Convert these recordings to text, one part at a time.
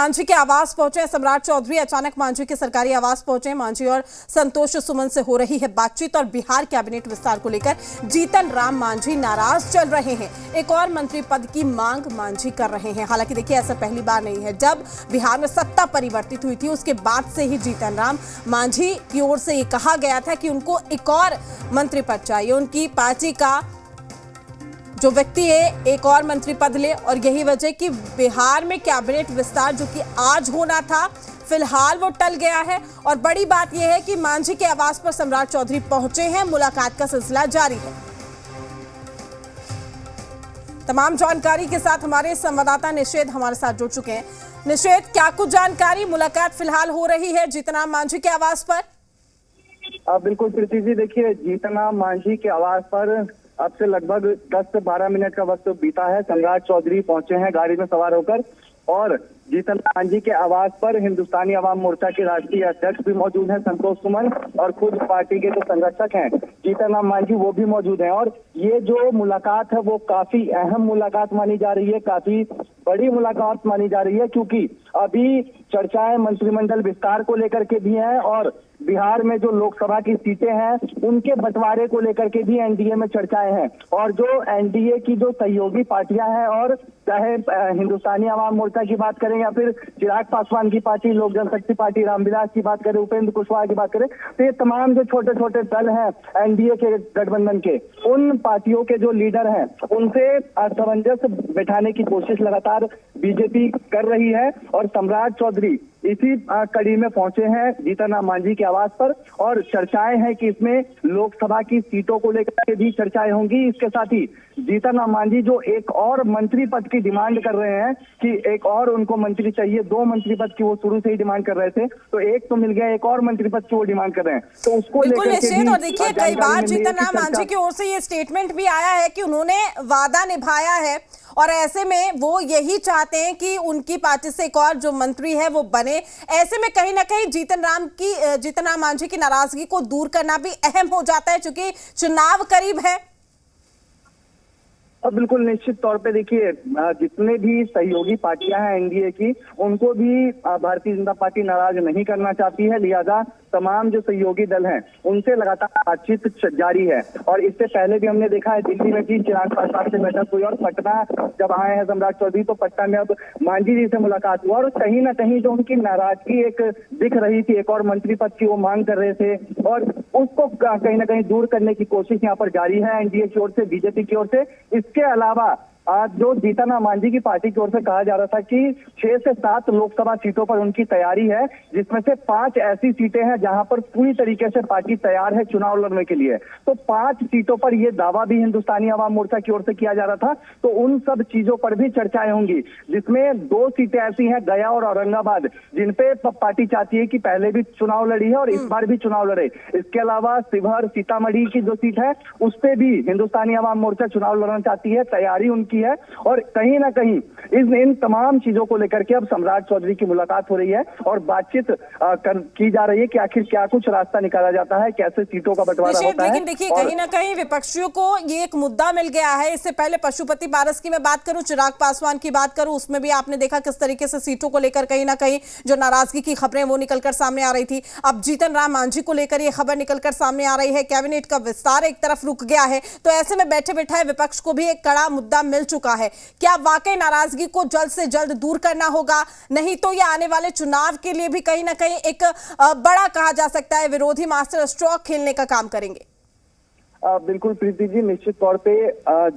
मांझी के आवास पहुंचे सम्राट चौधरी। अचानक मांझी के सरकारी आवास पहुंचे। मांझी और संतोष सुमन से हो रही है बातचीत और बिहार कैबिनेट विस्तार को लेकर जीतन राम मांझी नाराज चल रहे हैं। एक और मंत्री पद की मांग मांझी कर रहे हैं। हालांकि देखिए, ऐसा पहली बार नहीं है। जब बिहार में सत्ता परिवर्तित हुई थी उसके बाद से ही जीतन राम मांझी की ओर से ये कहा गया था कि उनको एक और मंत्री पद चाहिए। उनकी पार्टी का जो व्यक्ति है एक और मंत्री पद ले, और यही वजह कि बिहार में कैबिनेट विस्तार जो कि आज होना था, फिलहाल वो टल गया है। और बड़ी बात यह है कि मांझी के आवास पर सम्राट चौधरी पहुंचे हैं। मुलाकात का सिलसिला जारी है। तमाम जानकारी के साथ हमारे संवाददाता निषेध हमारे साथ जुड़ चुके हैं। निषेध, क्या कुछ जानकारी? मुलाकात फिलहाल हो रही है जीतन राम मांझी के आवास पर। बिल्कुल प्रीति जी, देखिए जीतन राम मांझी के आवास पर अब से लगभग 10 से 12 मिनट का वक्त बीता है। सम्राट चौधरी पहुंचे हैं गाड़ी में सवार होकर, और जीतन राम मांझी के आवास पर हिंदुस्तानी अवाम मोर्चा के राष्ट्रीय अध्यक्ष भी मौजूद हैं संतोष सुमन, और खुद पार्टी के जो संरक्षक हैं जीतन राम मांझी वो भी मौजूद हैं। और ये जो मुलाकात है वो काफी अहम मुलाकात मानी जा रही है, काफी बड़ी मुलाकात मानी जा रही है, क्योंकि अभी चर्चाएं मंत्रिमंडल विस्तार को लेकर के भी हैं, और बिहार में जो लोकसभा की सीटें हैं उनके बंटवारे को लेकर के भी एनडीए में चर्चाएं हैं। और जो एनडीए की जो सहयोगी पार्टियां हैं, और चाहे हिंदुस्तानी अवाम मोर्चा की बात करें या फिर चिराग पासवान की पार्टी, लोक जनशक्ति पार्टी, रामविलास की बात करें, उपेंद्र कुशवाहा की बात करें, तो ये तमाम जो छोटे छोटे दल हैं एनडीए के गठबंधन के, उन पार्टियों के जो लीडर हैं उनसे सामंजस्य बैठाने की कोशिश लगातार बीजेपी कर रही है। और सम्राट चौधरी इसी कड़ी में पहुंचे हैं जीतन राम मांझी के आवास पर, और चर्चाएं हैं कि इसमें लोकसभा की सीटों को लेकर के भी चर्चाएं होंगी। इसके साथ ही जीतन राम मांझी जो एक और मंत्री पद की डिमांड कर रहे हैं कि एक और उनको मंत्री चाहिए, 2 मंत्री पद की वो शुरू से ही डिमांड कर रहे थे, तो एक तो मिल गया, एक और मंत्री पद की वो डिमांड कर रहे हैं, तो उसको लेकर के भी। और देखिए, कई बार जीतन राम मांझी की ओर से ये स्टेटमेंट भी आया है कि उन्होंने वादा निभाया है, और ऐसे में वो यही चाहते हैं कि उनकी पार्टी से एक और जो मंत्री है वो बने। ऐसे में कहीं ना कहीं जीतन राम मांझी की नाराजगी को दूर करना भी अहम हो जाता है, क्योंकि चुनाव करीब है। बिल्कुल निश्चित तौर पे देखिए, जितने भी सहयोगी पार्टियां हैं एनडीए की, उनको भी भारतीय जनता पार्टी नाराज नहीं करना चाहती है। लिहाजा तमाम जो सहयोगी दल हैं उनसे लगातार बातचीत जारी है। और इससे पहले भी हमने देखा है दिल्ली में भी चिराग पासवान से बैठक हुई, और पटना जब आए हैं सम्राट चौधरी तो पटना में अब मांझी जी से मुलाकात हुआ, और कहीं ना कहीं जो उनकी नाराजगी एक दिख रही थी, एक और मंत्री पद की वो मांग कर रहे थे, और उसको कहीं ना कहीं दूर करने की कोशिश यहाँ पर जारी है एनडीए की ओर से, बीजेपी की ओर से। इसके अलावा आज जो जीतन राम मांझी की पार्टी की ओर से कहा जा रहा था कि 6 से 7 लोकसभा सीटों पर उनकी तैयारी है, जिसमें से 5 ऐसी सीटें हैं जहां पर पूरी तरीके से पार्टी तैयार है चुनाव लड़ने के लिए। तो 5 सीटों पर यह दावा भी हिंदुस्तानी अवाम मोर्चा की ओर से किया जा रहा था, तो उन सब चीजों पर भी चर्चाएं होंगी, जिसमें 2 सीटें ऐसी हैं, गया और औरंगाबाद, जिनपे पार्टी चाहती है कि पहले भी चुनाव लड़ी है और इस बार भी चुनाव लड़े। इसके अलावा शिवहर सीतामढ़ी की जो सीट है उस पर भी हिंदुस्तानी अवाम मोर्चा चुनाव लड़ना चाहती है, तैयारी उनकी है। और कहीं ना कहीं इन तमाम चीजों को लेकर के अब सम्राट चौधरी की मुलाकात हो रही है, और बातचीत की जा रही है कि आखिर क्या कुछ रास्ता निकाला जाता है, कैसे सीटों का बंटवारा होता है। लेकिन देखिए, कहीं ना कहीं विपक्षियों को ये एक मुद्दा मिल गया है। इससे पहले पशुपति पारस की मैं बात करूं, चिराग पासवान की बात करूं, उसमें भी आपने देखा किस तरीके से सीटों को लेकर कहीं ना कहीं जो नाराजगी की खबरें वो निकलकर सामने आ रही थी। अब जीतन राम मांझी को लेकर ये खबर निकलकर सामने आ रही है। कैबिनेट का विस्तार एक तरफ रुक गया है, तो ऐसे में बैठे बैठाए विपक्ष को भी एक कड़ा मुद्दा मिल चुका है। क्या वाकई नाराजगी को जल्द से जल्द दूर करना होगा? नहीं तो ये आने वाले चुनाव के लिए भी कहीं ना कहीं एक बड़ा, कहा जा सकता है, विरोधी मास्टर स्ट्रोक खेलने का काम करेंगे। बिल्कुल प्रीति जी, निश्चित तौर पे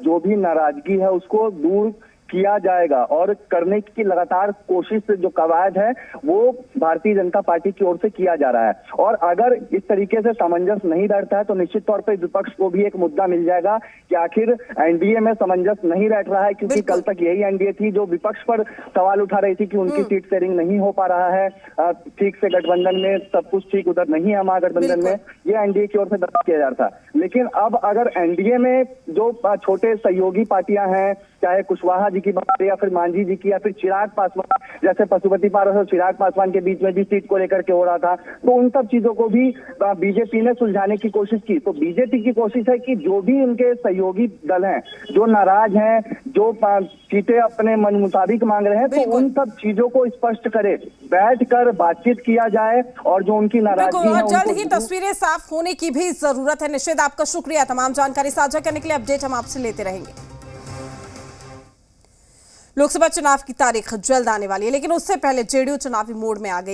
जो भी नाराजगी है उसको दूर किया जाएगा, और करने की लगातार कोशिश जो कवायद है वो भारतीय जनता पार्टी की ओर से किया जा रहा है। और अगर इस तरीके से सामंजस्य नहीं बैठता है तो निश्चित तौर पे विपक्ष को भी एक मुद्दा मिल जाएगा कि आखिर एनडीए में सामंजस्य नहीं बैठ रहा है, क्योंकि कल तक यही एनडीए थी जो विपक्ष पर सवाल उठा रही थी कि उनकी सीट शेयरिंग नहीं हो पा रहा है, ठीक से गठबंधन में सब कुछ ठीक उधर नहीं है महागठबंधन में, ये एनडीए की ओर से दावा किया जा रहा था। लेकिन अब अगर एनडीए में जो छोटे सहयोगी पार्टियां हैं चाहे कुशवाहा जी की बात करें या फिर मांझी जी की या फिर चिराग पासवान, जैसे पशुपति पारस और चिराग पासवान के बीच में भी सीट को लेकर के हो रहा था, तो उन सब चीजों को भी बीजेपी ने सुलझाने की कोशिश की। तो बीजेपी की कोशिश है कि जो भी उनके सहयोगी दल हैं, जो नाराज हैं, जो सीटें अपने मन मुताबिक मांग रहे हैं, तो उन सब चीजों को स्पष्ट करे, बैठकर बातचीत किया जाए और जो उनकी नाराजगी है और जल्द ही उनको तस्वीरें साफ होने की भी जरूरत है। निश्चित, आपका शुक्रिया तमाम जानकारी साझा करने के लिए। अपडेट हम आपसे लेते रहेंगे। लोकसभा चुनाव की तारीख जल्द आने वाली है, लेकिन उससे पहले जेडीयू चुनावी मोड में आ गई।